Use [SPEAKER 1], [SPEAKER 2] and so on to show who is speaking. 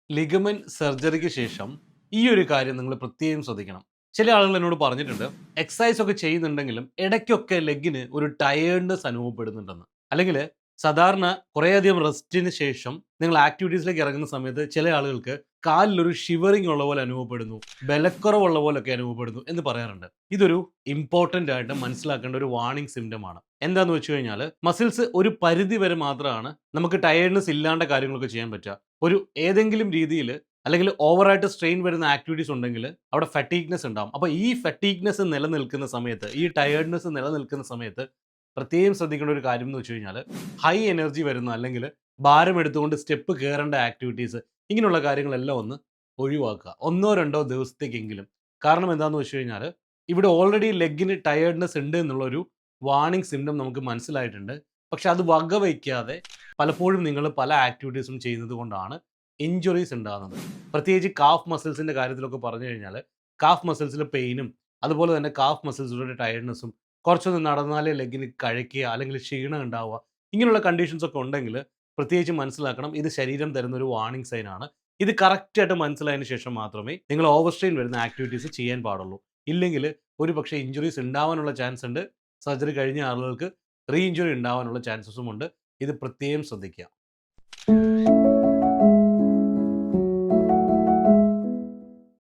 [SPEAKER 1] Ligament സർജറിക്ക് ശേഷം ഈ ഒരു കാര്യം നിങ്ങൾ പ്രത്യേകം ശ്രദ്ധിക്കണം. ചില ആളുകൾ എന്നോട് പറഞ്ഞിട്ടുണ്ട്, എക്സർസൈസ് ഒക്കെ ചെയ്യുന്നുണ്ടെങ്കിലും ഇടയ്ക്കൊക്കെ ലെഗിന് ഒരു ടയേർഡ്നെസ് അനുഭവപ്പെടുന്നുണ്ടെന്ന്. അല്ലെങ്കിൽ സാധാരണ കുറേയധികം റെസ്റ്റിന് ശേഷം നിങ്ങൾ ആക്ടിവിറ്റീസിലേക്ക് ഇറങ്ങുന്ന സമയത്ത് ചില ആളുകൾക്ക് കാലിലൊരു ഷിവറിംഗ് ഉള്ള പോലെ അനുഭവപ്പെടുന്നു, ബലക്കുറവുള്ള പോലൊക്കെ അനുഭവപ്പെടുന്നു എന്ന് പറയാറുണ്ട്. ഇതൊരു ഇമ്പോർട്ടൻ്റ് ആയിട്ട് മനസ്സിലാക്കേണ്ട ഒരു വാർണിംഗ് സിംറ്റമാണ്. എന്താന്ന് വെച്ച് കഴിഞ്ഞാൽ മസിൽസ് ഒരു പരിധി വരെ മാത്രമാണ് നമുക്ക് ടയേർഡ്നെസ് ഇല്ലാണ്ട കാര്യങ്ങളൊക്കെ ചെയ്യാൻ പറ്റുക. ഒരു ഏതെങ്കിലും രീതിയിൽ അല്ലെങ്കിൽ ഓവറായിട്ട് സ്ട്രെയിൻ വരുന്ന ആക്ടിവിറ്റീസ് ഉണ്ടെങ്കിൽ അവിടെ ഫറ്റീഗ്നെസ് ഉണ്ടാവും. അപ്പോൾ ഈ ഫറ്റീഗ്നെസ് നിലനിൽക്കുന്ന സമയത്ത്, ഈ ടയേർഡ്നെസ് നിലനിൽക്കുന്ന സമയത്ത് പ്രത്യേകം ശ്രദ്ധിക്കേണ്ട ഒരു കാര്യം എന്ന് വെച്ച് കഴിഞ്ഞാൽ ഹൈ എനർജി വരുന്ന അല്ലെങ്കിൽ ഭാരം എടുത്തുകൊണ്ട് സ്റ്റെപ്പ് കയറേണ്ട ആക്ടിവിറ്റീസ്, ഇങ്ങനെയുള്ള കാര്യങ്ങളെല്ലാം ഒന്ന് ഒഴിവാക്കുക. ഒന്നോ രണ്ടോ ദിവസത്തേക്കെങ്കിലും. കാരണം എന്താണെന്ന് വെച്ച് കഴിഞ്ഞാൽ ഇവിടെ ഓൾറെഡി ലെഗിന് ടയേർഡ്നെസ് ഉണ്ട് എന്നുള്ളൊരു വാർണിംഗ് സിംറ്റം നമുക്ക് മനസ്സിലായിട്ടുണ്ട്. പക്ഷെ അത് വകവയ്ക്കാതെ പലപ്പോഴും നിങ്ങൾ പല ആക്ടിവിറ്റീസും ചെയ്യുന്നത് കൊണ്ടാണ് ഇഞ്ചുറീസ് ഉണ്ടാകുന്നത്. പ്രത്യേകിച്ച് കാഫ് മസിൽസിൻ്റെ കാര്യത്തിലൊക്കെ പറഞ്ഞു കഴിഞ്ഞാൽ കാഫ് മസിൽസിൽ പെയിനും അതുപോലെ തന്നെ കാഫ് മസിൽസിലൂടെ ടയർഡ്നെസ്സും കുറച്ചൊന്ന് നടന്നാലേ ലെഗിന് കഴയ്ക്കുക അല്ലെങ്കിൽ ക്ഷീണം ഉണ്ടാവുക, ഇങ്ങനെയുള്ള കണ്ടീഷൻസ് ഒക്കെ ഉണ്ടെങ്കിൽ പ്രത്യേകിച്ച് മനസ്സിലാക്കണം, ഇത് ശരീരം തരുന്ന ഒരു വാർണിംഗ് സൈൻ ആണ്. ഇത് കറക്റ്റായിട്ട് മനസ്സിലായതിനു ശേഷം മാത്രമേ നിങ്ങൾ ഓവർ സ്ട്രെയിൻ വരുന്ന ആക്ടിവിറ്റീസ് ചെയ്യാൻ പാടുള്ളൂ. ഇല്ലെങ്കിൽ ഒരു പക്ഷേ ഇഞ്ചുറീസ് ഉണ്ടാവാനുള്ള ചാൻസ് ഉണ്ട്. സർജറി കഴിഞ്ഞ ആളുകൾക്ക് റീ ഇഞ്ചുറി ഉണ്ടാവാനുള്ള ചാൻസസും ഉണ്ട്. ഇത് പ്രത്യേകം ശ്രദ്ധിക്കുക.